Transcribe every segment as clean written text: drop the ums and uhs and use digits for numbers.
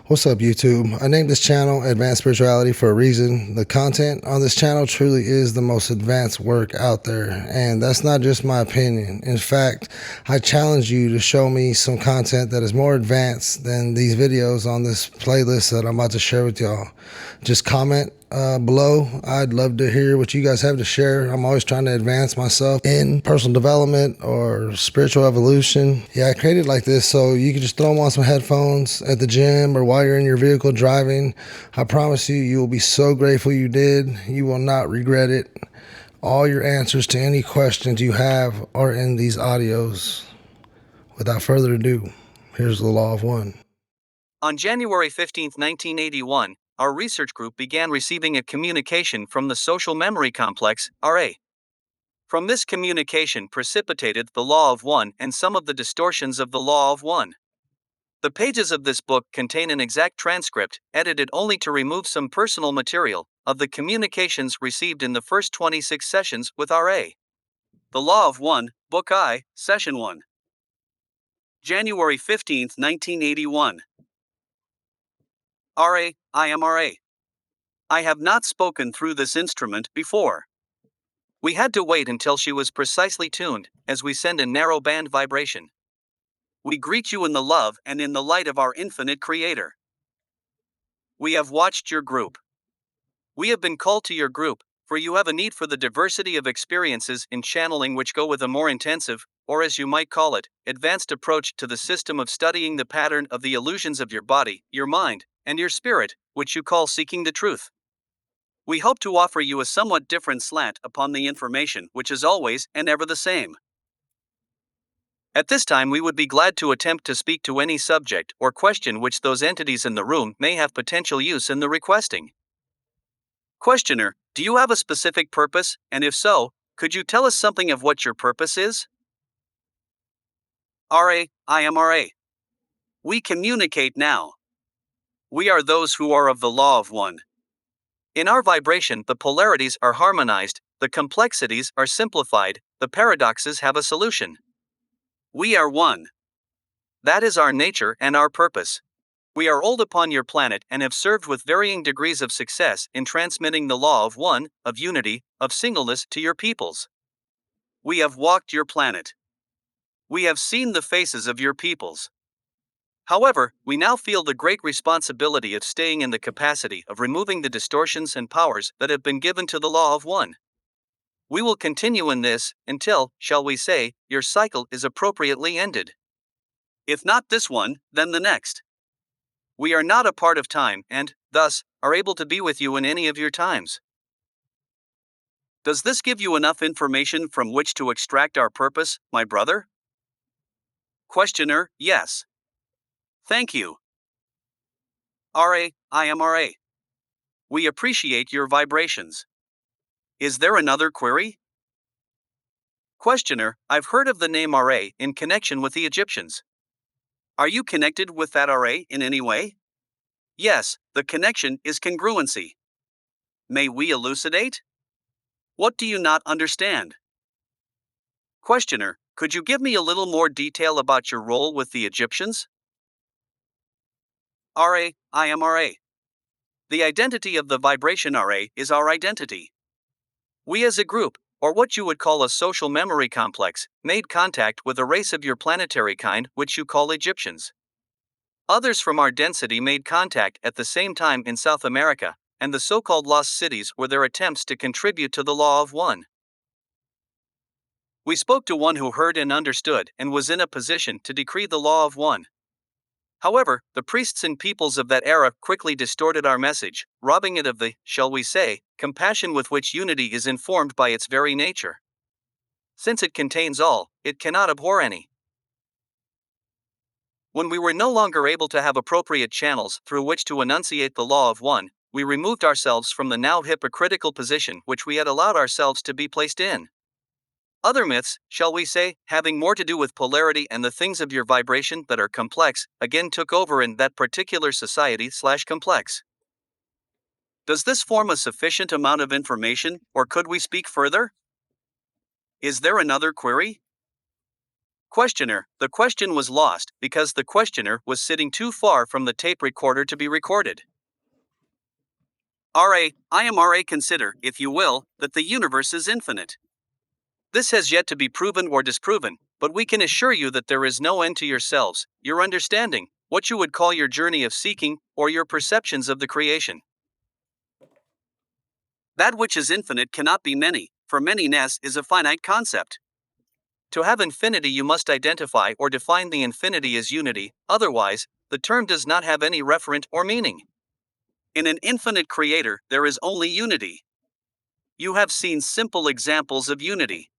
What's up, YouTube? I named this channel Advanced Spirituality for a reason. The content on this channel truly is the most advanced work out there, and that's not just my opinion. In fact, I challenge you to show me some content that is more advanced than these videos on this playlist that I'm about to share with y'all. Just comment below. I'd love to hear what you guys have to share. I'm always trying to advance myself in personal development or spiritual evolution. Yeah, I created like this so you can just throw them on some headphones at the gym or while you're in your vehicle driving. I promise you will be so grateful you did. You will not regret it. All your answers to any questions you have are in these audios. Without further ado, here's the Law of One. On January 15, 1981, our research group began receiving a communication from the social memory complex, RA. From this communication precipitated the Law of One and some of the distortions of the Law of One. The pages of this book contain an exact transcript, edited only to remove some personal material, of the communications received in the first 26 sessions with RA. The Law of One, Book I, Session 1. January 15, 1981. RA, I am RA. I have not spoken through this instrument before. We had to wait until she was precisely tuned, as we send a narrow band vibration. We greet you in the love and in the light of our infinite Creator. We have watched your group. We have been called to your group, for you have a need for the diversity of experiences in channeling which go with a more intensive, or as you might call it, advanced approach to the system of studying the pattern of the illusions of your body, your mind, and your spirit, which you call seeking the truth. We hope to offer you a somewhat different slant upon the information which is always and ever the same. At this time we would be glad to attempt to speak to any subject or question which those entities in the room may have potential use in the requesting. Questioner, do you have a specific purpose, and if so, could you tell us something of what your purpose is? RA, I am RA. We communicate now. We are those who are of the Law of One. In our vibration, the polarities are harmonized, the complexities are simplified, the paradoxes have a solution. We are one. That is our nature and our purpose. We are old upon your planet and have served with varying degrees of success in transmitting the law of one, of unity, of singleness to your peoples. We have walked your planet. We have seen the faces of your peoples. However, we now feel the great responsibility of staying in the capacity of removing the distortions and powers that have been given to the Law of One. We will continue in this until, shall we say, your cycle is appropriately ended. If not this one, then the next. We are not a part of time and, thus, are able to be with you in any of your times. Does this give you enough information from which to extract our purpose, my brother? Questioner, yes. Thank you. RA, I am RA. We appreciate your vibrations. Is there another query? Questioner, I've heard of the name RA in connection with the Egyptians. Are you connected with that RA in any way? Yes, the connection is congruency. May we elucidate? What do you not understand? Questioner, could you give me a little more detail about your role with the Egyptians? RA, I am RA. The identity of the vibration RA is our identity. We as a group, or what you would call a social memory complex, made contact with a race of your planetary kind which you call Egyptians. Others from our density made contact at the same time in South America, and the so-called lost cities were their attempts to contribute to the Law of One. We spoke to one who heard and understood and was in a position to decree the Law of One. However, the priests and peoples of that era quickly distorted our message, robbing it of the, shall we say, compassion with which unity is informed by its very nature. Since it contains all, it cannot abhor any. When we were no longer able to have appropriate channels through which to enunciate the Law of One, we removed ourselves from the now hypocritical position which we had allowed ourselves to be placed in. Other myths, shall we say, having more to do with polarity and the things of your vibration that are complex, again took over in that particular society/complex. Does this form a sufficient amount of information, or could we speak further? Is there another query? Questioner, the question was lost because the questioner was sitting too far from the tape recorder to be recorded. I am RA. Consider, if you will, that the universe is infinite. This has yet to be proven or disproven, but we can assure you that there is no end to yourselves, your understanding, what you would call your journey of seeking, or your perceptions of the creation. That which is infinite cannot be many, for manyness is a finite concept. To have infinity, you must identify or define the infinity as unity, otherwise, the term does not have any referent or meaning. In an infinite creator, there is only unity. You have seen simple examples of unity.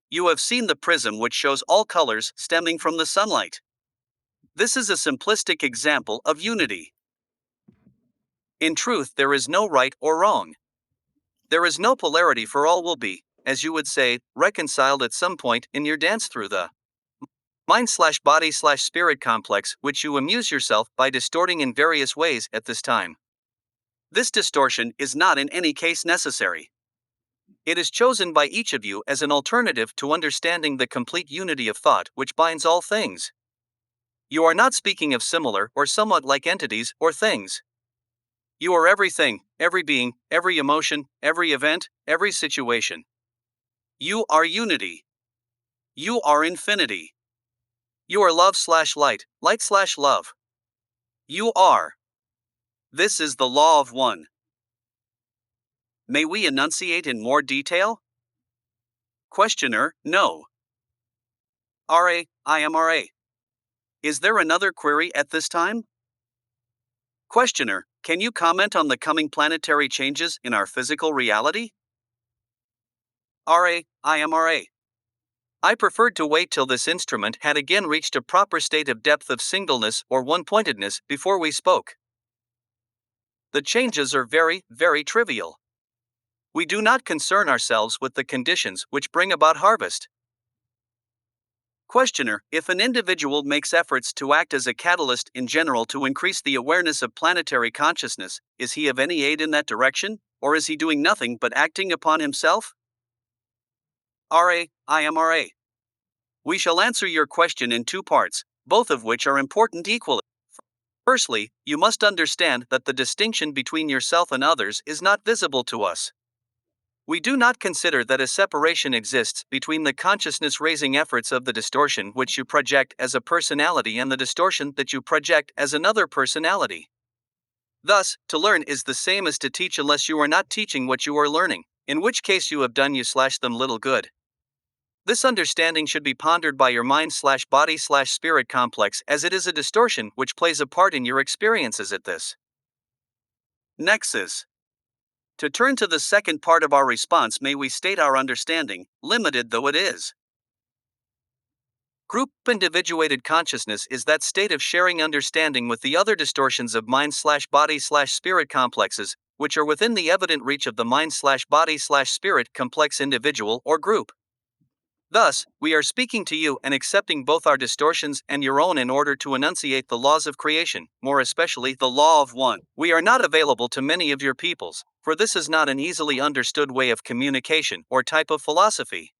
You have seen the prism which shows all colors stemming from the sunlight. This is a simplistic example of unity. In truth, there is no right or wrong. There is no polarity, for all will be, as you would say, reconciled at some point in your dance through the mind/body/spirit complex, which you amuse yourself by distorting in various ways at this time. This distortion is not in any case necessary. It is chosen by each of you as an alternative to understanding the complete unity of thought which binds all things. You are not speaking of similar or somewhat like entities or things. You are everything, every being, every emotion, every event, every situation. You are unity. You are infinity. You are love/light, light/love. You are. This is the law of one. May we enunciate in more detail? Questioner, no. RA, I am RA. Is there another query at this time? Questioner, can you comment on the coming planetary changes in our physical reality? RA, I am RA. I preferred to wait till this instrument had again reached a proper state of depth of singleness or one-pointedness before we spoke. The changes are very, very trivial. We do not concern ourselves with the conditions which bring about harvest. Questioner, if an individual makes efforts to act as a catalyst in general to increase the awareness of planetary consciousness, is he of any aid in that direction, or is he doing nothing but acting upon himself? RA, I am RA. We shall answer your question in two parts, both of which are important equally. Firstly, you must understand that the distinction between yourself and others is not visible to us. We do not consider that a separation exists between the consciousness-raising efforts of the distortion which you project as a personality and the distortion that you project as another personality. Thus, to learn is the same as to teach unless you are not teaching what you are learning, in which case you have done you/them little good. This understanding should be pondered by your mind/body/spirit complex, as it is a distortion which plays a part in your experiences at this nexus. To turn to the second part of our response, may we state our understanding, limited though it is. Group individuated consciousness is that state of sharing understanding with the other distortions of mind/body/spirit complexes, which are within the evident reach of the mind/body/spirit complex individual or group. Thus, we are speaking to you and accepting both our distortions and your own in order to enunciate the laws of creation, more especially the law of one. We are not available to many of your peoples, for this is not an easily understood way of communication or type of philosophy.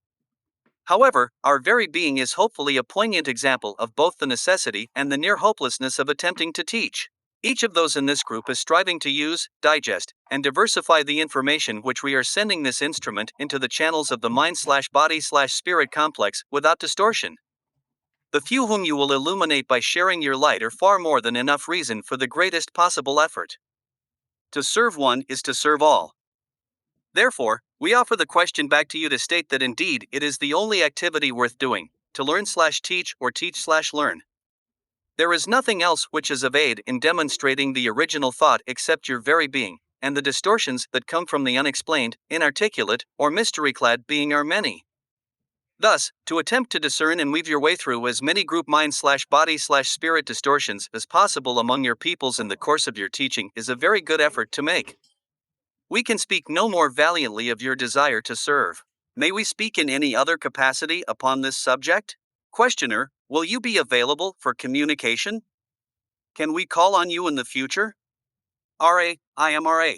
However, our very being is hopefully a poignant example of both the necessity and the near hopelessness of attempting to teach. Each of those in this group is striving to use, digest, and diversify the information which we are sending this instrument into the channels of the mind/body/spirit complex without distortion. The few whom you will illuminate by sharing your light are far more than enough reason for the greatest possible effort. To serve one is to serve all. Therefore, we offer the question back to you to state that indeed it is the only activity worth doing, to learn/teach or teach/learn. There is nothing else which is of aid in demonstrating the original thought except your very being, and the distortions that come from the unexplained, inarticulate, or mystery-clad being are many. Thus, to attempt to discern and weave your way through as many group mind/body/spirit distortions as possible among your peoples in the course of your teaching is a very good effort to make. We can speak no more valiantly of your desire to serve. May we speak in any other capacity upon this subject? Questioner, will you be available for communication? Can we call on you in the future? RA, I am RA.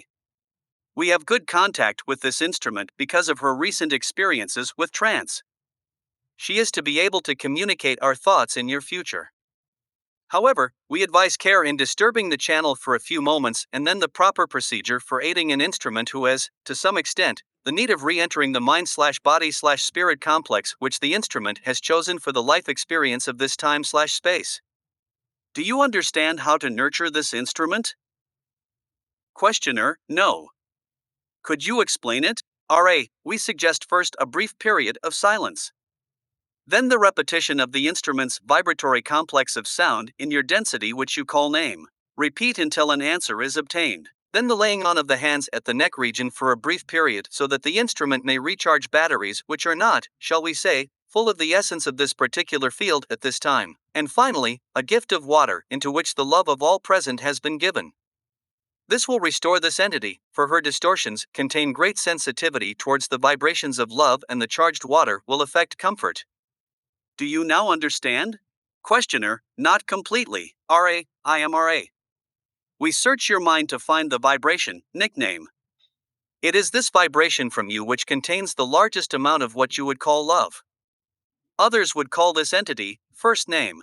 We have good contact with this instrument because of her recent experiences with trance. She is to be able to communicate our thoughts in your future. However, we advise care in disturbing the channel for a few moments and then the proper procedure for aiding an instrument who has, to some extent, the need of re-entering the mind/body/spirit complex which the instrument has chosen for the life experience of this time/space. Do you understand how to nurture this instrument? Questioner: No. Could you explain it? RA: We suggest first a brief period of silence. Then the repetition of the instrument's vibratory complex of sound in your density which you call name. Repeat until an answer is obtained. Then the laying on of the hands at the neck region for a brief period so that the instrument may recharge batteries which are not, shall we say, full of the essence of this particular field at this time. And finally, a gift of water into which the love of all present has been given. This will restore this entity, for her distortions contain great sensitivity towards the vibrations of love, and the charged water will affect comfort. Do you now understand? Questioner: Not completely. RA: I am RA. We search your mind to find the vibration, nickname. It is this vibration from you which contains the largest amount of what you would call love. Others would call this entity, first name.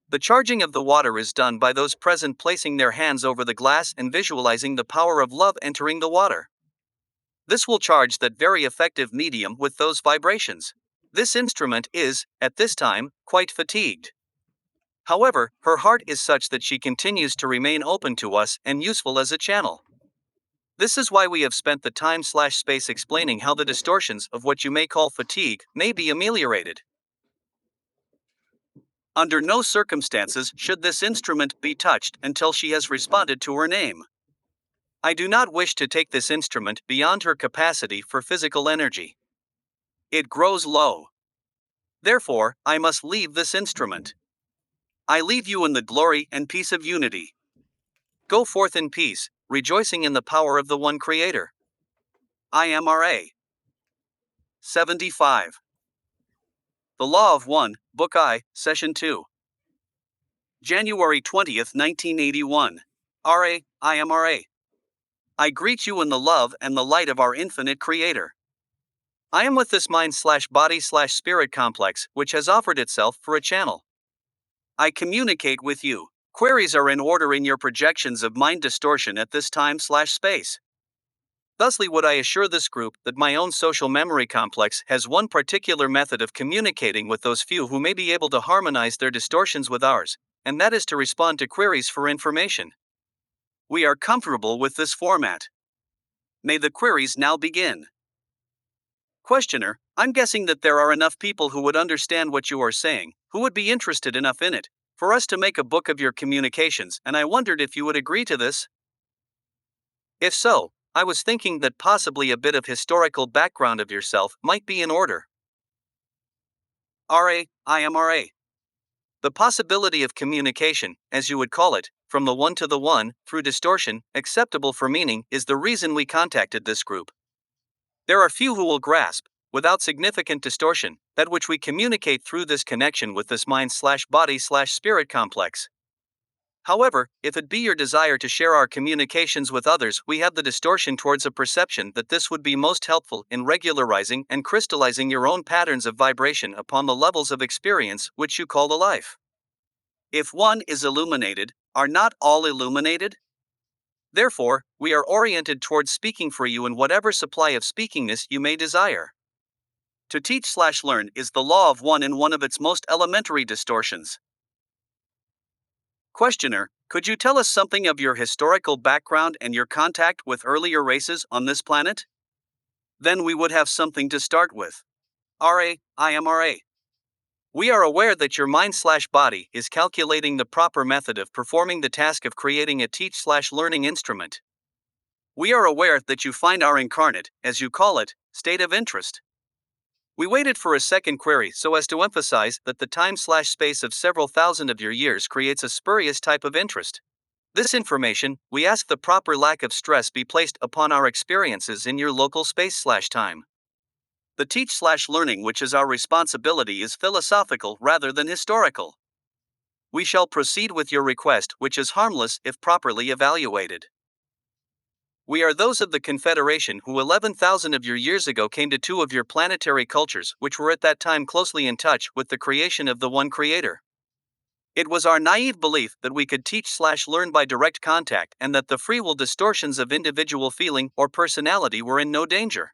The charging of the water is done by those present placing their hands over the glass and visualizing the power of love entering the water. This will charge that very effective medium with those vibrations. This instrument is, at this time, quite fatigued. However, her heart is such that she continues to remain open to us and useful as a channel. This is why we have spent the time/space explaining how the distortions of what you may call fatigue may be ameliorated. Under no circumstances should this instrument be touched until she has responded to her name. I do not wish to take this instrument beyond her capacity for physical energy. It grows low. Therefore, I must leave this instrument. I leave you in the glory and peace of unity. Go forth in peace, rejoicing in the power of the one Creator. I am RA. 75. The Law of One, Book I, Session 2. January 20th, 1981. RA: I am RA. I greet you in the love and the light of our infinite Creator. I am with this mind/body/spirit complex which has offered itself for a channel. I communicate with you. Queries are in order in your projections of mind distortion at this time/space. Thusly would I assure this group that my own social memory complex has one particular method of communicating with those few who may be able to harmonize their distortions with ours, and that is to respond to queries for information. We are comfortable with this format. May the queries now begin. Questioner: I'm guessing that there are enough people who would understand what you are saying, who would be interested enough in it, for us to make a book of your communications, and I wondered if you would agree to this? If so, I was thinking that possibly a bit of historical background of yourself might be in order. RA: I am RA. The possibility of communication, as you would call it, from the one to the one, through distortion, acceptable for meaning, is the reason we contacted this group. There are few who will grasp, without significant distortion, that which we communicate through this connection with this mind/body/spirit complex. However, if it be your desire to share our communications with others, we have the distortion towards a perception that this would be most helpful in regularizing and crystallizing your own patterns of vibration upon the levels of experience which you call the life. If one is illuminated, are not all illuminated? Therefore, we are oriented towards speaking for you in whatever supply of speakingness you may desire. To teach/learn is the law of one in one of its most elementary distortions. Questioner: Could you tell us something of your historical background and your contact with earlier races on this planet? Then we would have something to start with. RA: I am RA. We are aware that your mind/body is calculating the proper method of performing the task of creating a teach/learning instrument. We are aware that you find our incarnate, as you call it, state of interest. We waited for a second query so as to emphasize that the time/space of several thousand of your years creates a spurious type of interest. This information, we ask the proper lack of stress be placed upon our experiences in your local space/time. The teach/learning which is our responsibility is philosophical rather than historical. We shall proceed with your request, which is harmless if properly evaluated. We are those of the Confederation who 11,000 of your years ago came to two of your planetary cultures, which were at that time closely in touch with the creation of the one creator. It was our naive belief that we could teach/learn by direct contact and that the free will distortions of individual feeling or personality were in no danger.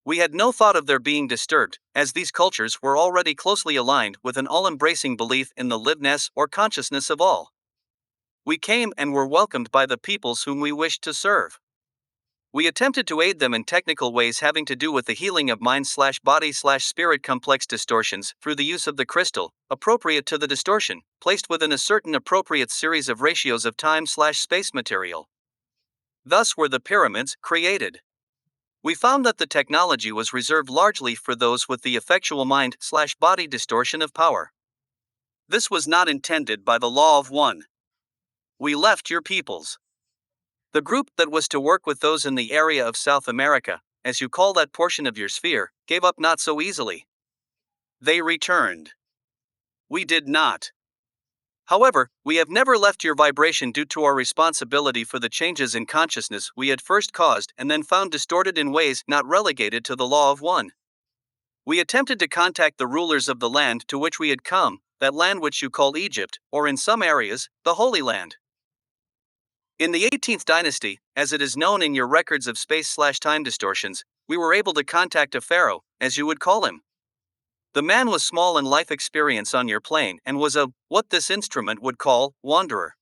We had no thought of their being disturbed, as these cultures were already closely aligned with an all-embracing belief in the liveness or consciousness of all. We came and were welcomed by the peoples whom we wished to serve. We attempted to aid them in technical ways having to do with the healing of mind/body/spirit complex distortions through the use of the crystal, appropriate to the distortion, placed within a certain appropriate series of ratios of time/space material. Thus were the pyramids created. We found that the technology was reserved largely for those with the effectual mind/body distortion of power. This was not intended by the law of one. We left your peoples. The group that was to work with those in the area of South America, as you call that portion of your sphere, gave up not so easily. They returned. We did not. However, we have never left your vibration due to our responsibility for the changes in consciousness we had first caused and then found distorted in ways not relegated to the law of one. We attempted to contact the rulers of the land to which we had come, that land which you call Egypt, or in some areas, the Holy Land. In the 18th dynasty, as it is known in your records of space/time distortions, we were able to contact a pharaoh, as you would call him. The man was small in life experience on your plane and was a, what this instrument would call, wanderer.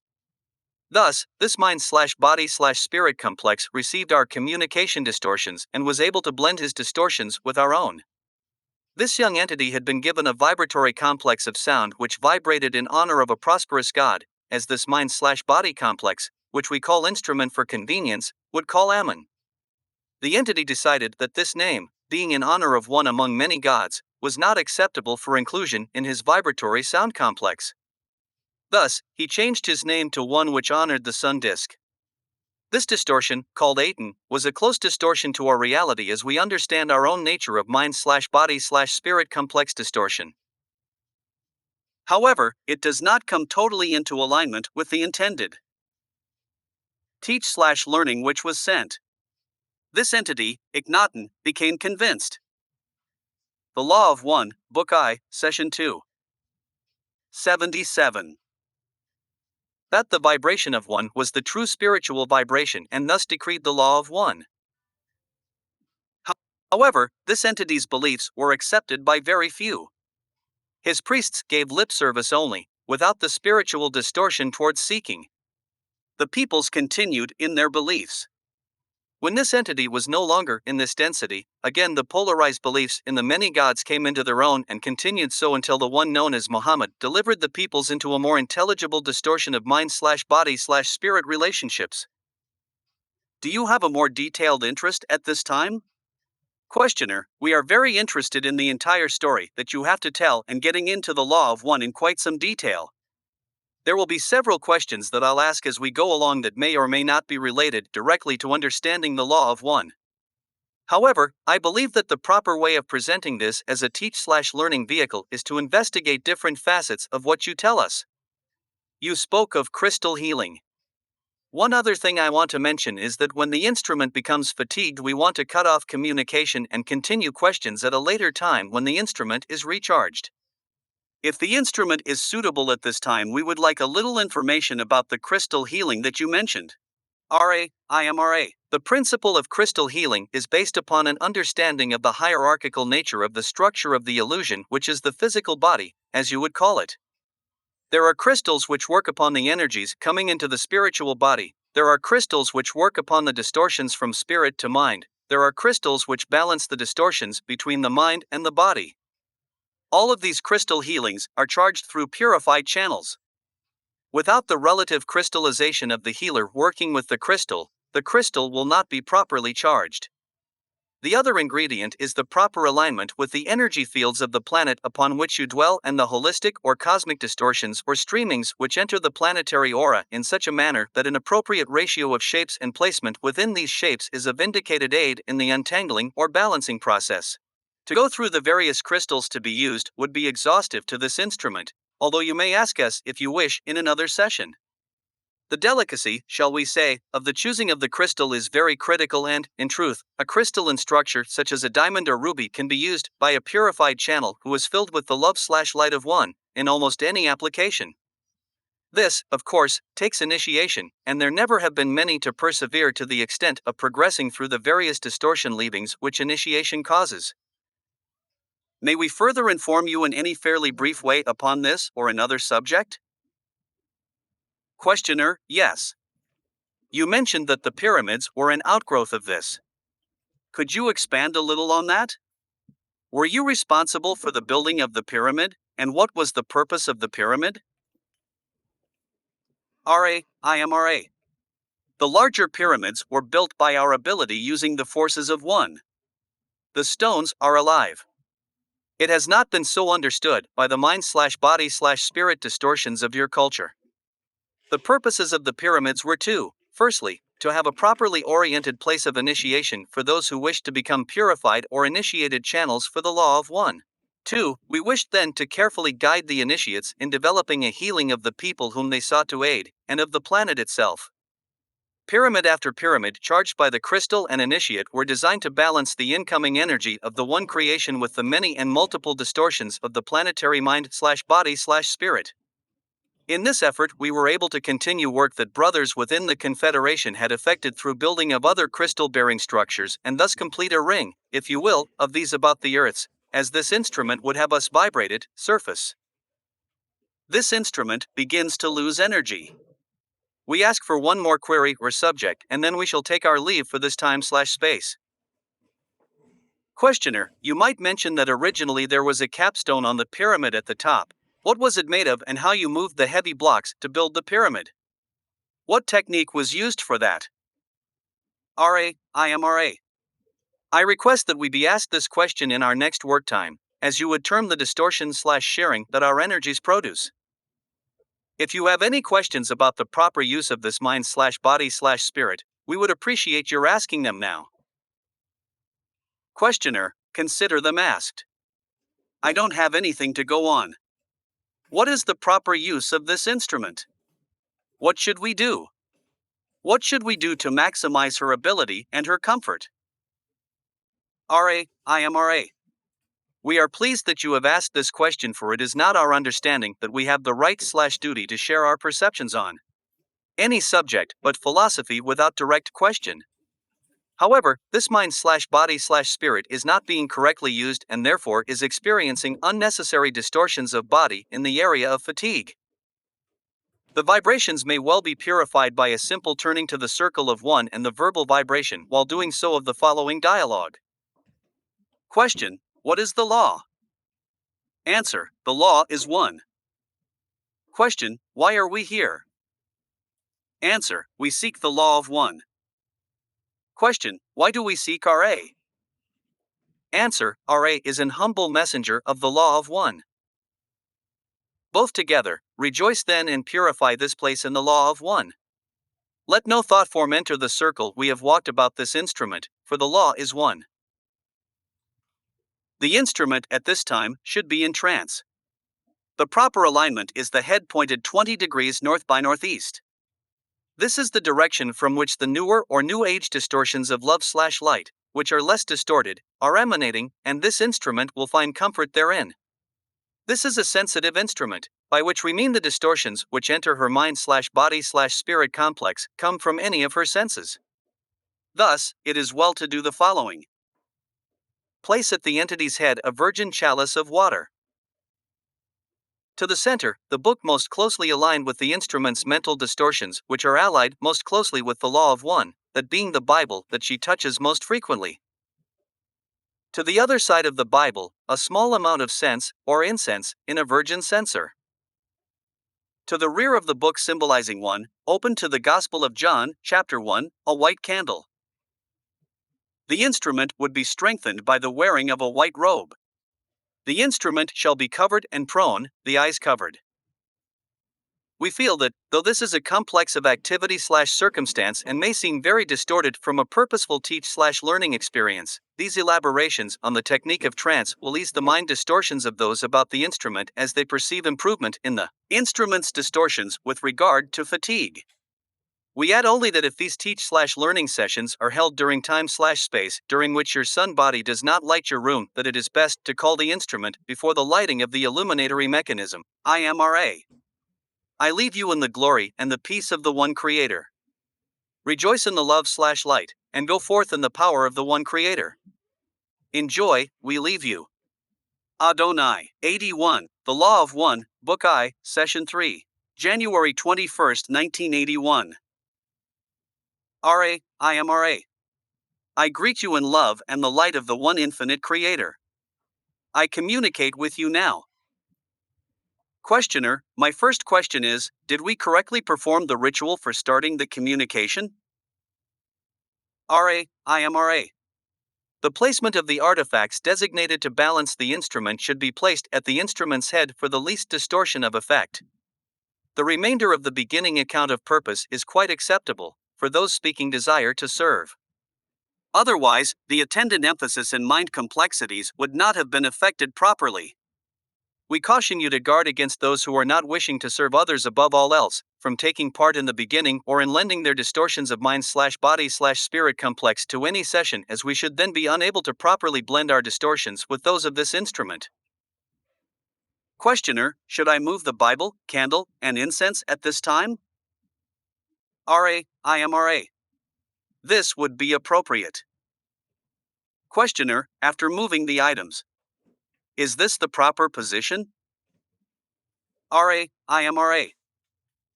Thus, this mind/body/spirit complex received our communication distortions and was able to blend his distortions with our own. This young entity had been given a vibratory complex of sound which vibrated in honor of a prosperous god, as this mind/body complex, which we call instrument for convenience, would call Ammon. The entity decided that this name, being in honor of one among many gods, was not acceptable for inclusion in his vibratory sound complex. Thus, he changed his name to one which honored the sun disk. This distortion, called Aten, was a close distortion to our reality as we understand our own nature of mind/body/spirit complex distortion. However, it does not come totally into alignment with the intended teach/learning which was sent. This entity, Akhenaten, became convinced. The Law of One, Book I, Session 2. 77. That the vibration of one was the true spiritual vibration and thus decreed the Law of One. However, this entity's beliefs were accepted by very few. His priests gave lip service only, without the spiritual distortion towards seeking. The peoples continued in their beliefs. When this entity was no longer in this density, again the polarized beliefs in the many gods came into their own and continued so until the one known as Muhammad delivered the peoples into a more intelligible distortion of mind/body/spirit relationships. Do you have a more detailed interest at this time? Questioner, we are very interested in the entire story that you have to tell and getting into the Law of One in quite some detail. There will be several questions that I'll ask as we go along that may or may not be related directly to understanding the Law of One. However, I believe that the proper way of presenting this as a teach/learning vehicle is to investigate different facets of what you tell us. You spoke of crystal healing. One other thing I want to mention is that when the instrument becomes fatigued, we want to cut off communication and continue questions at a later time when the instrument is recharged. If the instrument is suitable at this time, we would like a little information about the crystal healing that you mentioned. IMRA. The principle of crystal healing is based upon an understanding of the hierarchical nature of the structure of the illusion, which is the physical body, as you would call it. There are crystals which work upon the energies coming into the spiritual body. There are crystals which work upon the distortions from spirit to mind. There are crystals which balance the distortions between the mind and the body. All of these crystal healings are charged through purified channels. Without the relative crystallization of the healer working with the crystal will not be properly charged. The other ingredient is the proper alignment with the energy fields of the planet upon which you dwell and the holistic or cosmic distortions or streamings which enter the planetary aura in such a manner that an appropriate ratio of shapes and placement within these shapes is of indicated aid in the untangling or balancing process. To go through the various crystals to be used would be exhaustive to this instrument, although you may ask us if you wish in another session. The delicacy, shall we say, of the choosing of the crystal is very critical and, in truth, a crystalline structure such as a diamond or ruby can be used by a purified channel who is filled with the love/light of one, in almost any application. This, of course, takes initiation, and there never have been many to persevere to the extent of progressing through the various distortion leavings which initiation causes. May we further inform you in any fairly brief way upon this or another subject? Questioner: Yes. You mentioned that the pyramids were an outgrowth of this. Could you expand a little on that? Were you responsible for the building of the pyramid, and what was the purpose of the pyramid? IMRA. The larger pyramids were built by our ability using the forces of one. The stones are alive. It has not been so understood by the mind/body/spirit distortions of your culture. The purposes of the pyramids were firstly, to have a properly oriented place of initiation for those who wished to become purified or initiated channels for the law of one. 2. We wished then to carefully guide the initiates in developing a healing of the people whom they sought to aid, and of the planet itself. Pyramid after pyramid charged by the crystal and initiate were designed to balance the incoming energy of the one creation with the many and multiple distortions of the planetary mind/body/spirit. In this effort, we were able to continue work that brothers within the Confederation had effected through building of other crystal-bearing structures and thus complete a ring, if you will, of these about the Earth's, as this instrument would have us vibrate it, surface. This instrument begins to lose energy. We ask for one more query or subject and then we shall take our leave for this time/space. Questioner: You might mention that originally there was a capstone on the pyramid at the top. What was it made of and how you moved the heavy blocks to build the pyramid? What technique was used for that? IMRA. I request that we be asked this question in our next work time, as you would term the distortion/sharing that our energies produce. If you have any questions about the proper use of this mind/body/spirit, we would appreciate your asking them now. Questioner: Consider them asked. I don't have anything to go on. What is the proper use of this instrument? What should we do? What should we do to maximize her ability and her comfort? IMRA. We are pleased that you have asked this question, for it is not our understanding that we have the right/duty to share our perceptions on any subject but philosophy without direct question. However, this mind/body/spirit is not being correctly used and therefore is experiencing unnecessary distortions of body in the area of fatigue. The vibrations may well be purified by a simple turning to the circle of one and the verbal vibration while doing so of the following dialogue. Question: What is the law? Answer: The law is one. Question: Why are we here? Answer: We seek the law of one. Question: Why do we seek RA? Answer: RA is an humble messenger of the law of one. Both together, rejoice then and purify this place in the law of one. Let no thought form enter the circle we have walked about this instrument, for the law is one. The instrument at this time should be in trance. The proper alignment is the head pointed 20 degrees north by northeast. This is the direction from which the newer or new age distortions of love/light, which are less distorted, are emanating, and this instrument will find comfort therein. This is a sensitive instrument, by which we mean the distortions which enter her mind/body/spirit complex come from any of her senses. Thus, it is well to do the following. Place at the entity's head a virgin chalice of water. To the center, the book most closely aligned with the instrument's mental distortions, which are allied most closely with the law of one, that being the Bible that she touches most frequently. To the other side of the Bible, a small amount of sense, or incense, in a virgin censer. To the rear of the book symbolizing one, open to the Gospel of John, chapter 1, a white candle. The instrument would be strengthened by the wearing of a white robe. The instrument shall be covered and prone, the eyes covered. We feel that, though this is a complex of activity/circumstance and may seem very distorted from a purposeful teach/learning experience, these elaborations on the technique of trance will ease the mind distortions of those about the instrument as they perceive improvement in the instrument's distortions with regard to fatigue. We add only that if these teach/learning sessions are held during time/space during which your sun body does not light your room, that it is best to call the instrument before the lighting of the illuminatory mechanism, IMRA. I leave you in the glory and the peace of the one Creator. Rejoice in the love/light, and go forth in the power of the one Creator. In joy, we leave you. Adonai, 81, The Law of One, Book I, Session 3, January 21, 1981. IMRA. I greet you in love and the light of the one infinite Creator. I communicate with you now. Questioner, my first question is, did we correctly perform the ritual for starting the communication? IMRA. The placement of the artifacts designated to balance the instrument should be placed at the instrument's head for the least distortion of effect. The remainder of the beginning account of purpose is quite acceptable, for those speaking desire to serve. Otherwise, the attendant emphasis and mind complexities would not have been affected properly. We caution you to guard against those who are not wishing to serve others above all else, from taking part in the beginning or in lending their distortions of mind/body/spirit complex to any session, as we should then be unable to properly blend our distortions with those of this instrument. Questioner, should I move the Bible, candle, and incense at this time? IMRA. This would be appropriate. Questioner, after moving the items, is this the proper position? IMRA.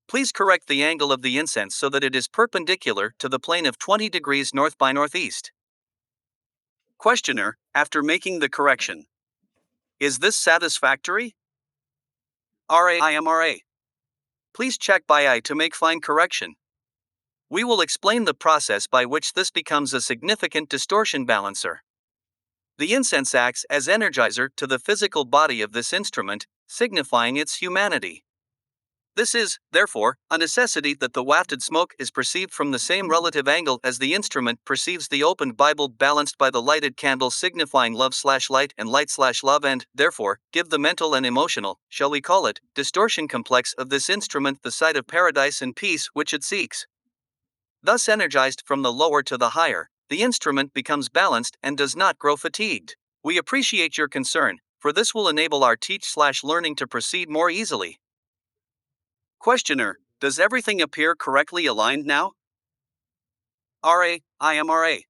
Please correct the angle of the incense so that it is perpendicular to the plane of 20 degrees north by northeast. Questioner, after making the correction, is this satisfactory? IMRA. Please check by eye to make fine correction. We will explain the process by which this becomes a significant distortion balancer. The incense acts as energizer to the physical body of this instrument, signifying its humanity. This is, therefore, a necessity that the wafted smoke is perceived from the same relative angle as the instrument perceives the opened Bible, balanced by the lighted candle signifying love/light and light/love, and, therefore, give the mental and emotional, shall we call it, distortion complex of this instrument the sight of paradise and peace which it seeks. Thus energized from the lower to the higher, the instrument becomes balanced and does not grow fatigued. We appreciate your concern, for this will enable our teach/learning to proceed more easily. Questioner, does everything appear correctly aligned now? IMRA.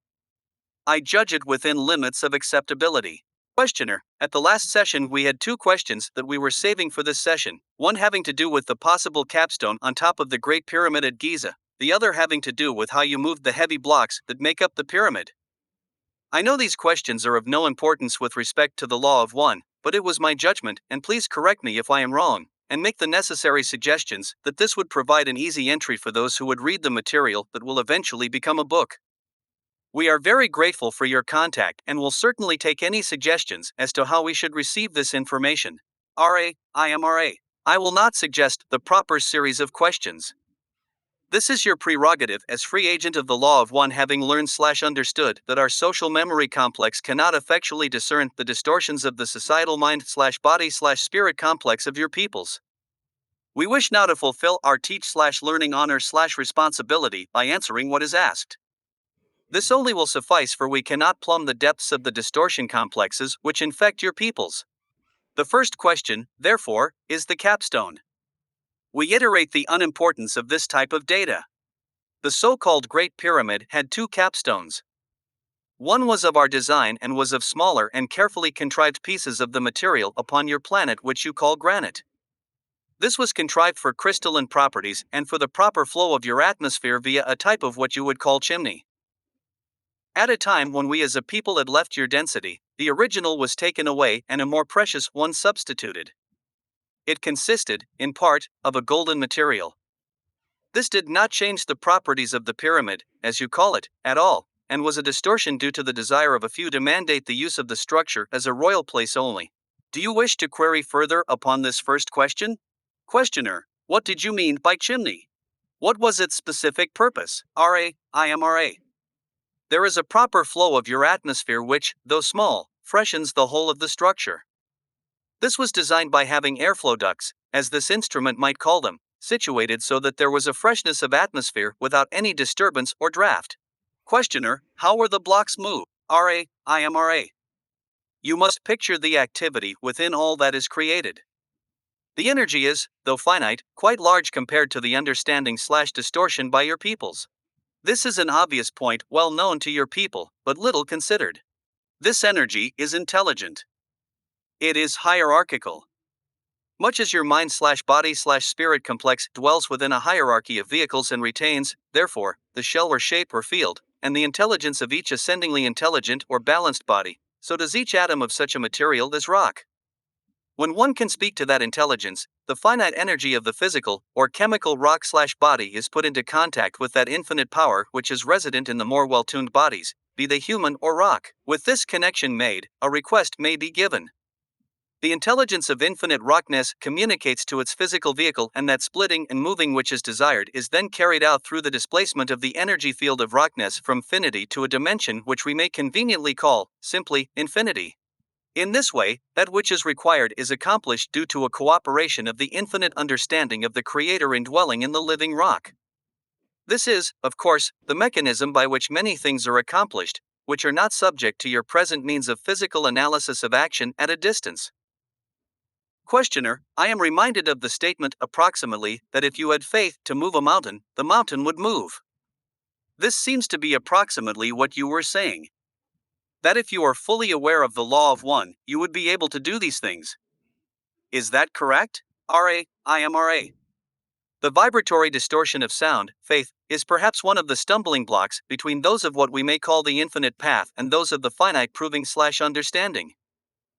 I judge it within limits of acceptability. Questioner, at the last session we had two questions that we were saving for this session, one having to do with the possible capstone on top of the Great Pyramid at Giza, the other having to do with how you moved the heavy blocks that make up the pyramid. I know these questions are of no importance with respect to the law of one, but it was my judgment, and please correct me if I am wrong, and make the necessary suggestions, that this would provide an easy entry for those who would read the material that will eventually become a book. We are very grateful for your contact and will certainly take any suggestions as to how we should receive this information. IMRA. I will not suggest the proper series of questions. This is your prerogative as free agent of the law of one, having learned/understood that our social memory complex cannot effectually discern the distortions of the societal mind/body/spirit complex of your peoples. We wish now to fulfill our teach/learning honor/responsibility by answering what is asked. This only will suffice, for we cannot plumb the depths of the distortion complexes which infect your peoples. The first question, therefore, is the capstone. We iterate the unimportance of this type of data. The so-called Great Pyramid had two capstones. One was of our design and was of smaller and carefully contrived pieces of the material upon your planet which you call granite. This was contrived for crystalline properties and for the proper flow of your atmosphere via a type of what you would call chimney. At a time when we as a people had left your density, the original was taken away and a more precious one substituted. It consisted, in part, of a golden material. This did not change the properties of the pyramid, as you call it, at all, and was a distortion due to the desire of a few to mandate the use of the structure as a royal place only. Do you wish to query further upon this first question? Questioner, what did you mean by chimney? What was its specific purpose? IMRA. There is a proper flow of your atmosphere which, though small, freshens the whole of the structure. This was designed by having airflow ducts, as this instrument might call them, situated so that there was a freshness of atmosphere without any disturbance or draft. Questioner, how were the blocks moved? IMRA. You must picture the activity within all that is created. The energy is, though finite, quite large compared to the understanding/distortion by your peoples. This is an obvious point well known to your people, but little considered. This energy is intelligent. It is hierarchical. Much as your mind/body/spirit complex dwells within a hierarchy of vehicles and retains, therefore, the shell or shape or field, and the intelligence of each ascendingly intelligent or balanced body, so does each atom of such a material as rock. When one can speak to that intelligence, the finite energy of the physical or chemical rock/body is put into contact with that infinite power which is resident in the more well-tuned bodies, be they human or rock. With this connection made, a request may be given. The intelligence of infinite rockness communicates to its physical vehicle, and that splitting and moving which is desired is then carried out through the displacement of the energy field of rockness from finity to a dimension which we may conveniently call, simply, infinity. In this way, that which is required is accomplished due to a cooperation of the infinite understanding of the Creator indwelling in the living rock. This is, of course, the mechanism by which many things are accomplished, which are not subject to your present means of physical analysis of action at a distance. Questioner, I am reminded of the statement approximately that if you had faith to move a mountain, the mountain would move. This seems to be approximately what you were saying. That if you are fully aware of the law of one, you would be able to do these things. Is that correct? IMRA. The vibratory distortion of sound, faith, is perhaps one of the stumbling blocks between those of what we may call the infinite path and those of the finite proving/understanding.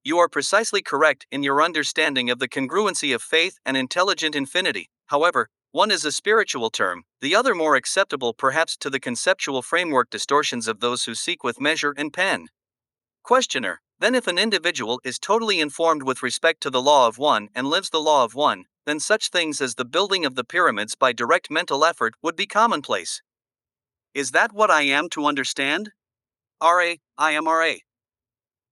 You are precisely correct in your understanding of the congruency of faith and intelligent infinity. However, one is a spiritual term, the other more acceptable perhaps to the conceptual framework distortions of those who seek with measure and pen. Questioner, then if an individual is totally informed with respect to the law of one and lives the law of one, then such things as the building of the pyramids by direct mental effort would be commonplace. Is that what I am to understand? IMRA.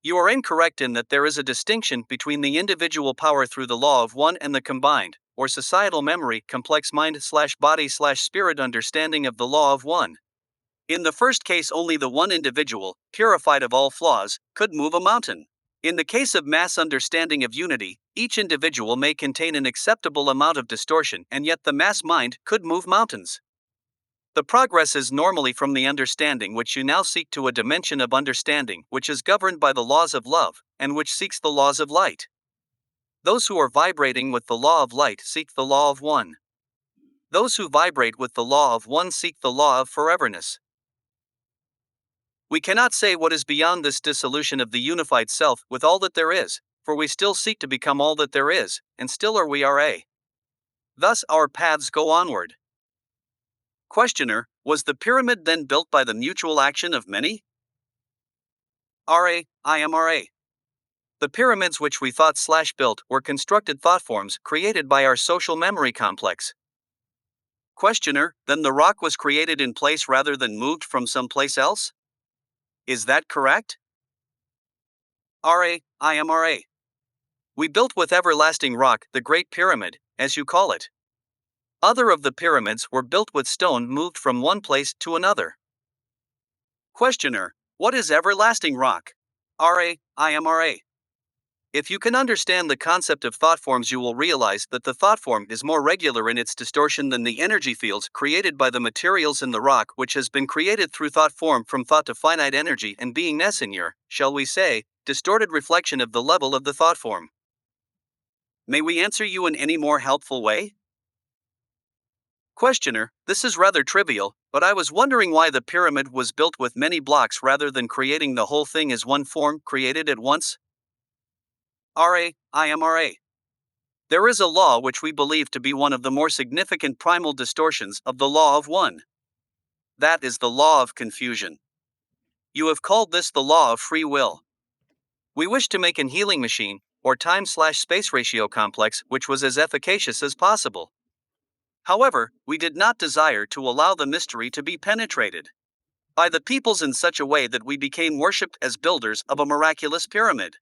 You are incorrect in that there is a distinction between the individual power through the law of one and the combined, or societal memory, complex mind/body/spirit understanding of the law of one. In the first case, only the one individual, purified of all flaws, could move a mountain. In the case of mass understanding of unity, each individual may contain an acceptable amount of distortion, and yet the mass mind could move mountains. The progress is normally from the understanding which you now seek to a dimension of understanding which is governed by the laws of love, and which seeks the laws of light. Those who are vibrating with the law of light seek the law of one. Those who vibrate with the law of one seek the law of foreverness. We cannot say what is beyond this dissolution of the unified self with all that there is, for we still seek to become all that there is, and still are we RA. Thus our paths go onward. Questioner, was the pyramid then built by the mutual action of many? IMRA. The pyramids which we thought/built were constructed thought forms created by our social memory complex. Questioner, then the rock was created in place rather than moved from someplace else? Is that correct? IMRA. We built with everlasting rock the Great Pyramid, as you call it. Other of the pyramids were built with stone moved from one place to another. Questioner, what is everlasting rock? IMRA. If you can understand the concept of thought forms, you will realize that the thought form is more regular in its distortion than the energy fields created by the materials in the rock, which has been created through thought form from thought to finite energy and beingness in your, shall we say, distorted reflection of the level of the thought form. May we answer you in any more helpful way? Questioner, this is rather trivial, but I was wondering why the pyramid was built with many blocks rather than creating the whole thing as one form created at once? IMRA. There is a law which we believe to be one of the more significant primal distortions of the law of one. That is the law of confusion. You have called this the law of free will. We wish to make an healing machine, or time/space ratio complex, which was as efficacious as possible. However, we did not desire to allow the mystery to be penetrated by the peoples in such a way that we became worshipped as builders of a miraculous pyramid.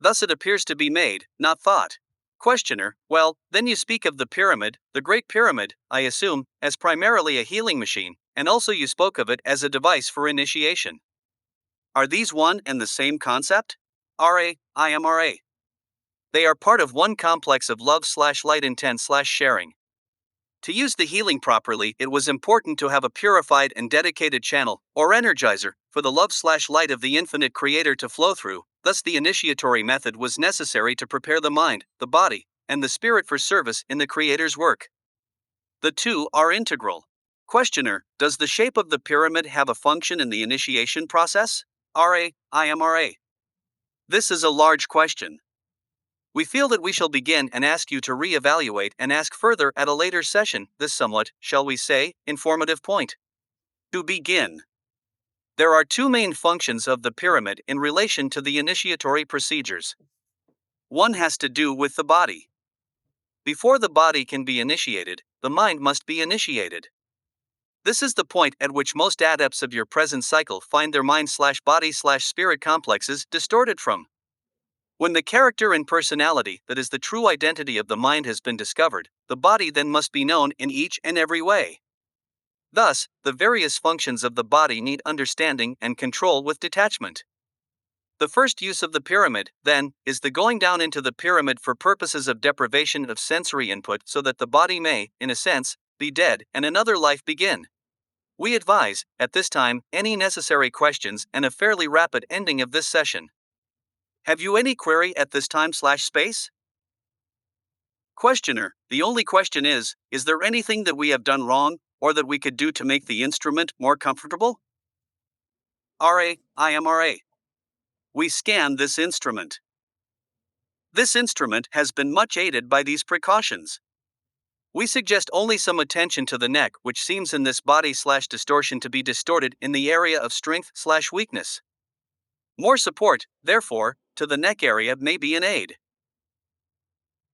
Thus it appears to be made, not thought. Questioner: well, then you speak of the pyramid, the Great Pyramid, I assume, as primarily a healing machine, and also you spoke of it as a device for initiation. Are these one and the same concept? RA, IMRA. They are part of one complex of love/light intent/sharing. To use the healing properly, it was important to have a purified and dedicated channel, or energizer, for the love/light of the infinite creator to flow through. Thus, the initiatory method was necessary to prepare the mind, the body, and the spirit for service in the creator's work. The two are integral. Questioner: does the shape of the pyramid have a function in the initiation process? RA, IMRA. This is a large question. We feel that we shall begin and ask you to re-evaluate and ask further at a later session this somewhat, shall we say, informative point. To begin, there are two main functions of the pyramid in relation to the initiatory procedures. One has to do with the body. Before the body can be initiated, the mind must be initiated. This is the point at which most adepts of your present cycle find their mind/body/spirit complexes distorted from. When the character and personality that is the true identity of the mind has been discovered, the body then must be known in each and every way. Thus, the various functions of the body need understanding and control with detachment. The first use of the pyramid, then, is the going down into the pyramid for purposes of deprivation of sensory input so that the body may, in a sense, be dead and another life begin. We advise, at this time, any necessary questions and a fairly rapid ending of this session. Have you any query at this time/space? Questioner: the only question is there anything that we have done wrong, or that we could do to make the instrument more comfortable? RA, IMRA. We scan this instrument. This instrument has been much aided by these precautions. We suggest only some attention to the neck, which seems in this body/distortion to be distorted in the area of strength/weakness. More support, therefore, to the neck area may be an aid.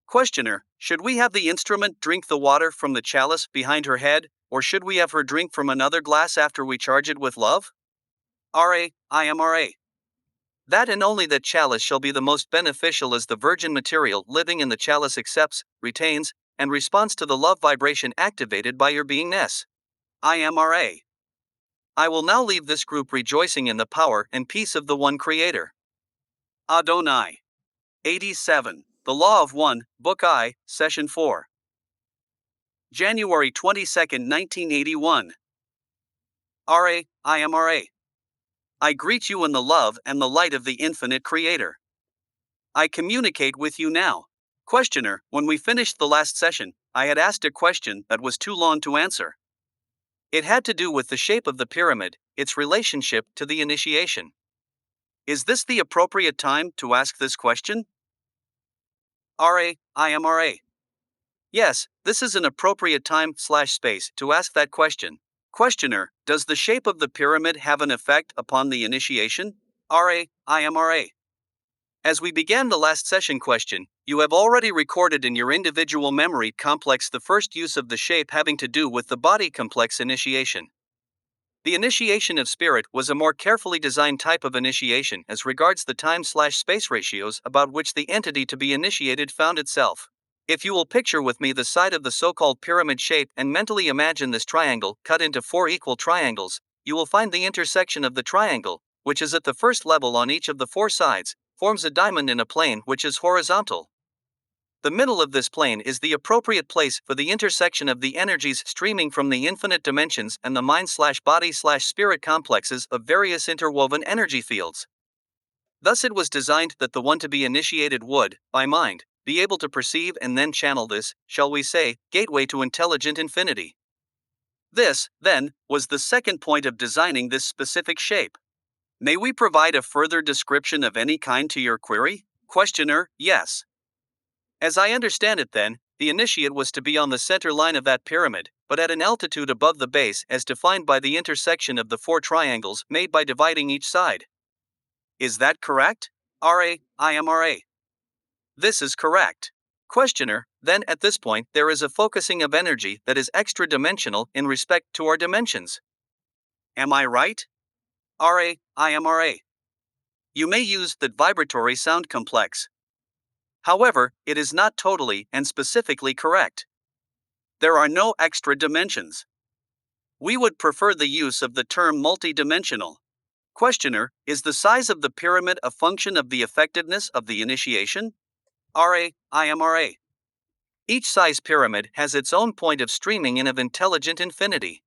Questioner: should we have the instrument drink the water from the chalice behind her head, or should we have her drink from another glass after we charge it with love? RA, IMRA. That and only that chalice shall be the most beneficial as the virgin material living in the chalice accepts, retains, and responds to the love vibration activated by your beingness. IMRA. I will now leave this group rejoicing in the power and peace of the one Creator. Adonai. 87. The Law of One, Book I, Session 4. January 22, 1981. RA, IMRA. I greet you in the love and the light of the infinite Creator. I communicate with you now. Questioner: when we finished the last session, I had asked a question that was too long to answer. It had to do with the shape of the pyramid, its relationship to the initiation. Is this the appropriate time to ask this question? RA, IMRA. Yes, this is an appropriate time/space to ask that question. Questioner: does the shape of the pyramid have an effect upon the initiation? RA, IMRA. As we began the last session question, you have already recorded in your individual memory complex the first use of the shape having to do with the body complex initiation. The initiation of spirit was a more carefully designed type of initiation as regards the time/space ratios about which the entity to be initiated found itself. If you will picture with me the side of the so-called pyramid shape and mentally imagine this triangle cut into 4 equal triangles, you will find the intersection of the triangle, which is at the first level on each of the 4 sides, forms a diamond in a plane which is horizontal. The middle of this plane is the appropriate place for the intersection of the energies streaming from the infinite dimensions and the mind/body/spirit complexes of various interwoven energy fields. Thus it was designed that the one to be initiated would, by mind, be able to perceive and then channel this, shall we say, gateway to intelligent infinity. This, then, was the second point of designing this specific shape. May we provide a further description of any kind to your query? Questioner: yes. As I understand it then, the initiate was to be on the center line of that pyramid, but at an altitude above the base as defined by the intersection of the 4 triangles made by dividing each side. Is that correct? RA, IMRA. This is correct. Questioner: then at this point there is a focusing of energy that is extra-dimensional in respect to our dimensions. Am I right? RA, IMRA. You may use the vibratory sound complex. However, it is not totally and specifically correct. There are no extra dimensions. We would prefer the use of the term multidimensional. Questioner, is the size of the pyramid a function of the effectiveness of the initiation? IMRA. Each size pyramid has its own point of streaming in of intelligent infinity.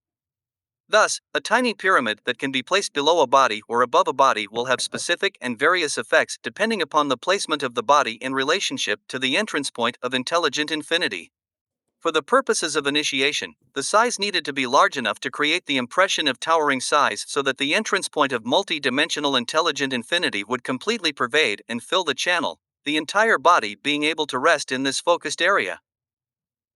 Thus, a tiny pyramid that can be placed below a body or above a body will have specific and various effects depending upon the placement of the body in relationship to the entrance point of intelligent infinity. For the purposes of initiation, the size needed to be large enough to create the impression of towering size so that the entrance point of multi-dimensional intelligent infinity would completely pervade and fill the channel, the entire body being able to rest in this focused area.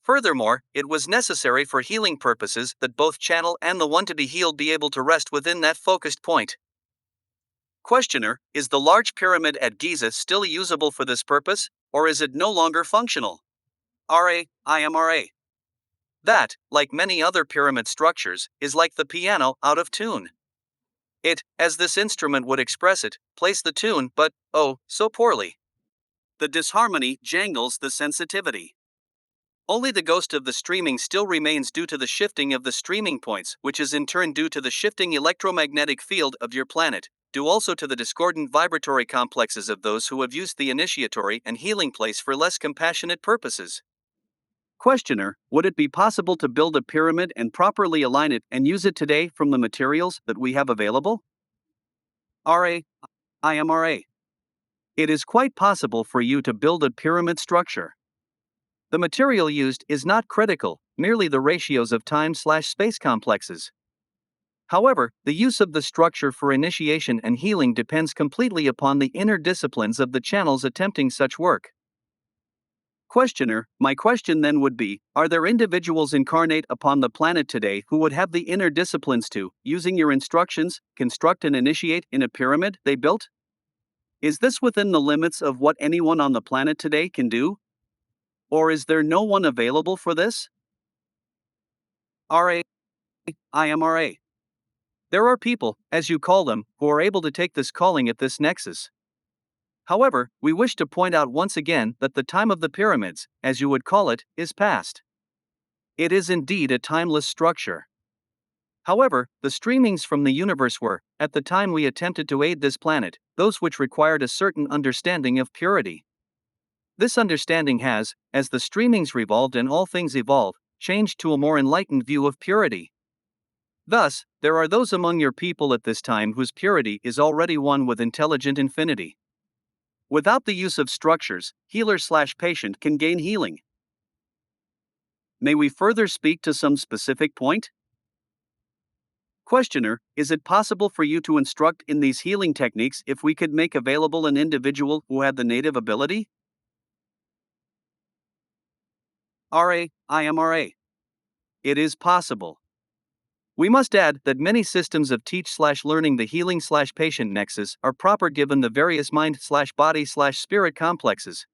Furthermore, it was necessary for healing purposes that both channel and the one to be healed be able to rest within that focused point. Questioner, is the large pyramid at Giza still usable for this purpose, or is it no longer functional? IMRA. That, like many other pyramid structures, is like the piano out of tune. It, as this instrument would express it, plays the tune but, oh, so poorly. The disharmony jangles the sensitivity. Only the ghost of the streaming still remains due to the shifting of the streaming points, which is in turn due to the shifting electromagnetic field of your planet, due also to the discordant vibratory complexes of those who have used the initiatory and healing place for less compassionate purposes. Questioner, would it be possible to build a pyramid and properly align it and use it today from the materials that we have available? IMRA. It is quite possible for you to build a pyramid structure. The material used is not critical, merely the ratios of time/space complexes. However, the use of the structure for initiation and healing depends completely upon the inner disciplines of the channels attempting such work. Questioner, my question then would be, are there individuals incarnate upon the planet today who would have the inner disciplines to, using your instructions, construct and initiate in a pyramid they built? Is this within the limits of what anyone on the planet today can do? Or is there no one available for this? IMRA. There are people, as you call them, who are able to take this calling at this nexus. However, we wish to point out once again that the time of the pyramids, as you would call it, is past. It is indeed a timeless structure. However, the streamings from the universe were, at the time we attempted to aid this planet, those which required a certain understanding of purity. This understanding has, as the streamings revolved and all things evolve, changed to a more enlightened view of purity. Thus, there are those among your people at this time whose purity is already one with intelligent infinity. Without the use of structures, healer/patient can gain healing. May we further speak to some specific point? Questioner, is it possible for you to instruct in these healing techniques if we could make available an individual who had the native ability? IMRA. It is possible. We must add that many systems of teach/learning the healing/patient nexus are proper given the various mind/body/spirit complexes.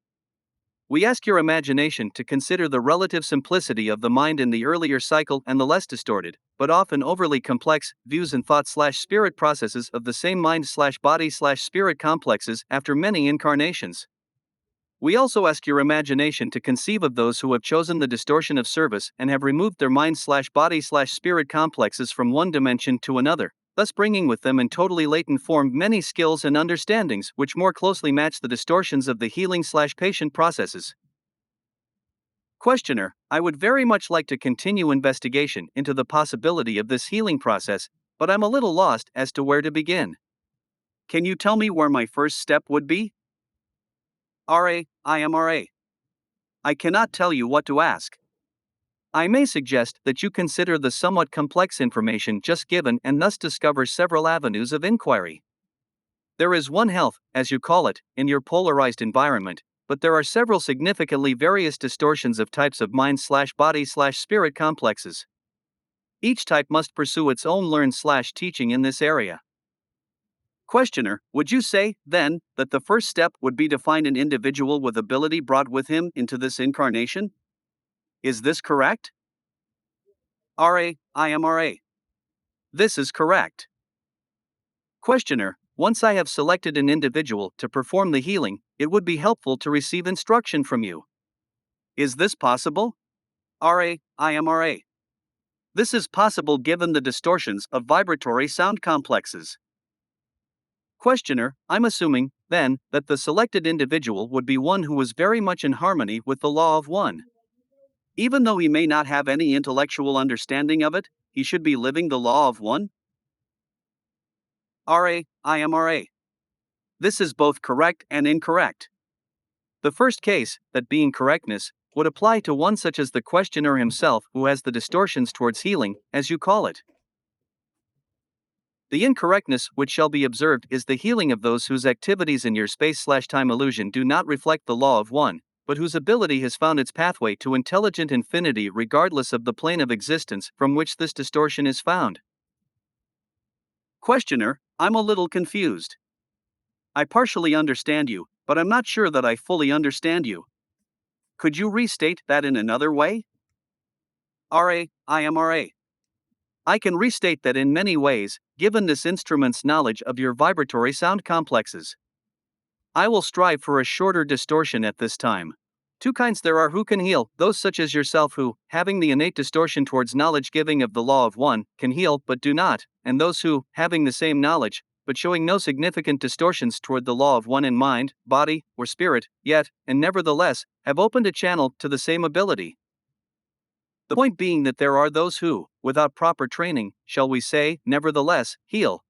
We ask your imagination to consider the relative simplicity of the mind in the earlier cycle and the less distorted, but often overly complex, views and thought/spirit processes of the same mind/body/spirit complexes after many incarnations. We also ask your imagination to conceive of those who have chosen the distortion of service and have removed their mind/body/spirit complexes from one dimension to another, thus bringing with them in totally latent form many skills and understandings which more closely match the distortions of the healing/patient processes. Questioner, I would very much like to continue investigation into the possibility of this healing process, but I'm a little lost as to where to begin. Can you tell me where my first step would be? IMRA. I cannot tell you what to ask. I may suggest that you consider the somewhat complex information just given and thus discover several avenues of inquiry. There is one health, as you call it, in your polarized environment, but there are several significantly various distortions of types of mind/body/spirit complexes. Each type must pursue its own learn/teaching in this area. Questioner, would you say, then, that the first step would be to find an individual with ability brought with him into this incarnation? Is this correct? IMRA. This is correct. Questioner, once I have selected an individual to perform the healing, it would be helpful to receive instruction from you. Is this possible? IMRA. This is possible given the distortions of vibratory sound complexes. Questioner, I'm assuming, then, that the selected individual would be one who was very much in harmony with the law of one. Even though he may not have any intellectual understanding of it, he should be living the law of one? IMRA. This is both correct and incorrect. The first case, that being correctness, would apply to one such as the questioner himself who has the distortions towards healing, as you call it. The incorrectness which shall be observed is the healing of those whose activities in your space/time illusion do not reflect the law of one, but whose ability has found its pathway to intelligent infinity regardless of the plane of existence from which this distortion is found. Questioner, I'm a little confused. I partially understand you, but I'm not sure that I fully understand you. Could you restate that in another way? IMRA. I can restate that in many ways, given this instrument's knowledge of your vibratory sound complexes. I will strive for a shorter distortion at this time. Two kinds there are who can heal, those such as yourself who, having the innate distortion towards knowledge giving of the law of one, can heal but do not, and those who, having the same knowledge, but showing no significant distortions toward the law of one in mind, body, or spirit, yet, and nevertheless, have opened a channel to the same ability. The point being that there are those who, without proper training, shall we say, nevertheless, heal.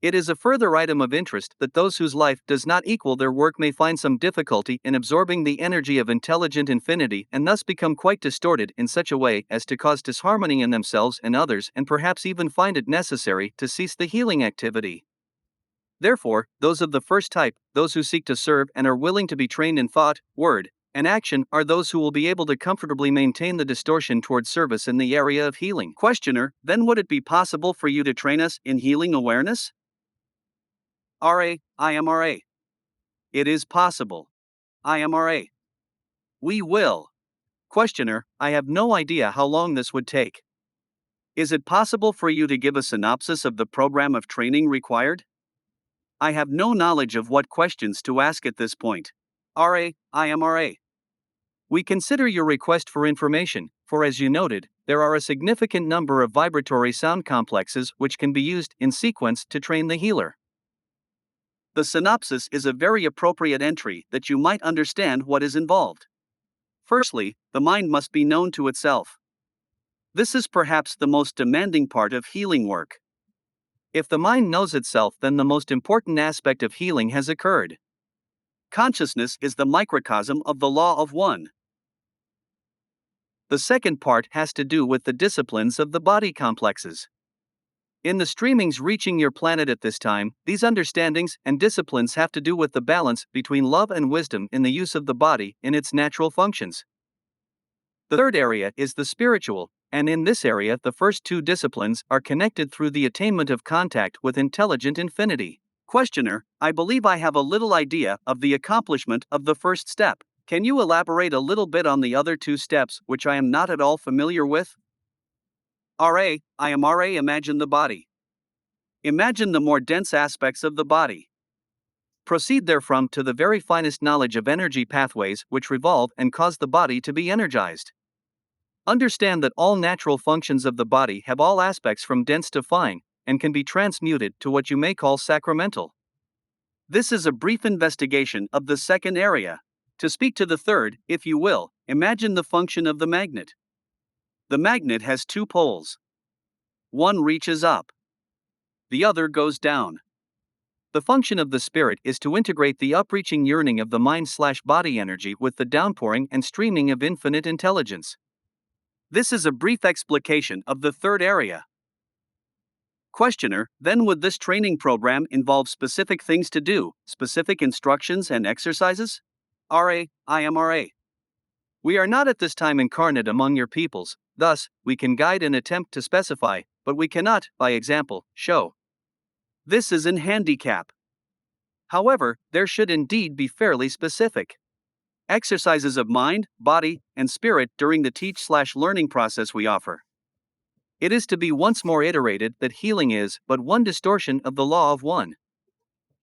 It is a further item of interest that those whose life does not equal their work may find some difficulty in absorbing the energy of intelligent infinity and thus become quite distorted in such a way as to cause disharmony in themselves and others and perhaps even find it necessary to cease the healing activity. Therefore, those of the first type, those who seek to serve and are willing to be trained in thought, word, and action, are those who will be able to comfortably maintain the distortion towards service in the area of healing. Questioner, then would it be possible for you to train us in healing awareness? IMRA. It is possible. IMRA. We will. Questioner, I have no idea how long this would take. Is it possible for you to give a synopsis of the program of training required? I have no knowledge of what questions to ask at this point. IMRA. We consider your request for information, for as you noted, there are a significant number of vibratory sound complexes which can be used in sequence to train the healer. The synopsis is a very appropriate entry that you might understand what is involved. Firstly, the mind must be known to itself. This is perhaps the most demanding part of healing work. If the mind knows itself, then the most important aspect of healing has occurred. Consciousness is the microcosm of the law of one. The second part has to do with the disciplines of the body complexes. In the streamings reaching your planet at this time, these understandings and disciplines have to do with the balance between love and wisdom in the use of the body in its natural functions. The third area is the spiritual, and in this area the first two disciplines are connected through the attainment of contact with intelligent infinity. Questioner, I believe I have a little idea of the accomplishment of the first step. Can you elaborate a little bit on the other two steps which I am not at all familiar with? IMRA. Imagine the body. Imagine the more dense aspects of the body. Proceed therefrom to the very finest knowledge of energy pathways which revolve and cause the body to be energized. Understand that all natural functions of the body have all aspects from dense to fine, and can be transmuted to what you may call sacramental. This is a brief investigation of the second area. To speak to the third, if you will, imagine the function of the magnet. The magnet has two poles. One reaches up. The other goes down. The function of the spirit is to integrate the upreaching yearning of the mind/body energy with the downpouring and streaming of infinite intelligence. This is a brief explication of the third area. Questioner, then would this training program involve specific things to do, specific instructions and exercises? IMRA. We are not at this time incarnate among your peoples, thus, we can guide and attempt to specify, but we cannot, by example, show. This is an handicap. However, there should indeed be fairly specific exercises of mind, body, and spirit during the teach/learning process we offer. It is to be once more iterated that healing is but one distortion of the law of one.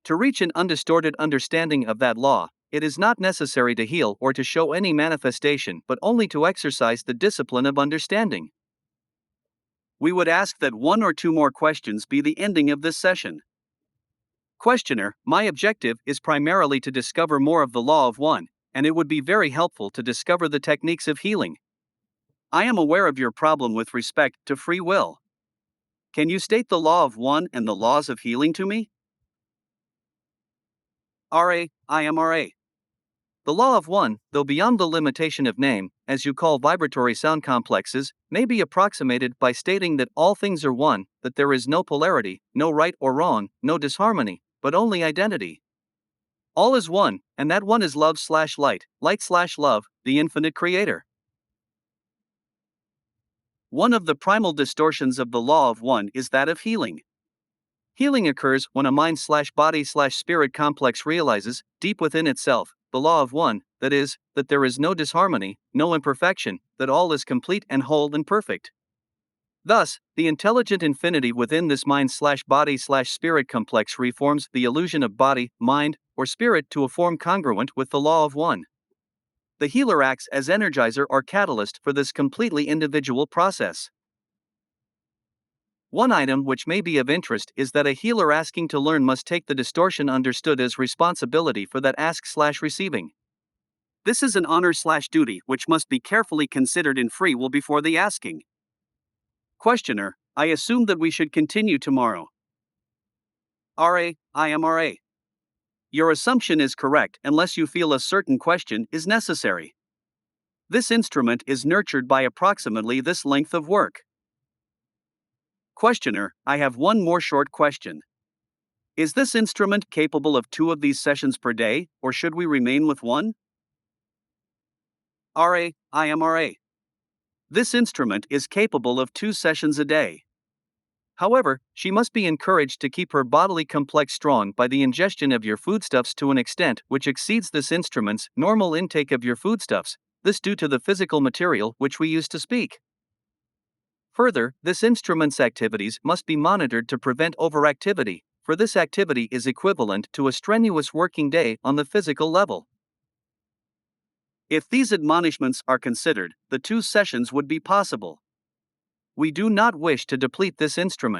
To reach an undistorted understanding of that law, it is not necessary to heal or to show any manifestation but only to exercise the discipline of understanding. We would ask that one or two more questions be the ending of this session. Questioner, my objective is primarily to discover more of the law of one, and it would be very helpful to discover the techniques of healing. I am aware of your problem with respect to free will. Can you state the law of one and the laws of healing to me? RA, I am RA. The law of one, though beyond the limitation of name, as you call vibratory sound complexes, may be approximated by stating that all things are one, that there is no polarity, no right or wrong, no disharmony, but only identity. All is one, and that one is love/light, light/love, the infinite creator. One of the primal distortions of the law of one is that of healing. Healing occurs when a mind/body/spirit complex realizes, deep within itself, the law of one, that is, that there is no disharmony, no imperfection, that all is complete and whole and perfect. Thus, the intelligent infinity within this mind/body/spirit complex reforms the illusion of body, mind, or spirit to a form congruent with the law of one. The healer acts as energizer or catalyst for this completely individual process. One item which may be of interest is that a healer asking to learn must take the distortion understood as responsibility for that ask/receiving. This is an honor/duty which must be carefully considered in free will before the asking. Questioner, I assume that we should continue tomorrow. RA, I am RA. Your assumption is correct unless you feel a certain question is necessary. This instrument is nurtured by approximately this length of work. Questioner, I have one more short question. Is this instrument capable of 2 of these sessions per day, or should we remain with 1? RA, I am RA. This instrument is capable of 2 sessions a day. However, she must be encouraged to keep her bodily complex strong by the ingestion of your foodstuffs to an extent which exceeds this instrument's normal intake of your foodstuffs, this due to the physical material which we use to speak. Further, this instrument's activities must be monitored to prevent overactivity, for this activity is equivalent to a strenuous working day on the physical level. If these admonishments are considered, the 2 sessions would be possible. We do not wish to deplete this instrument.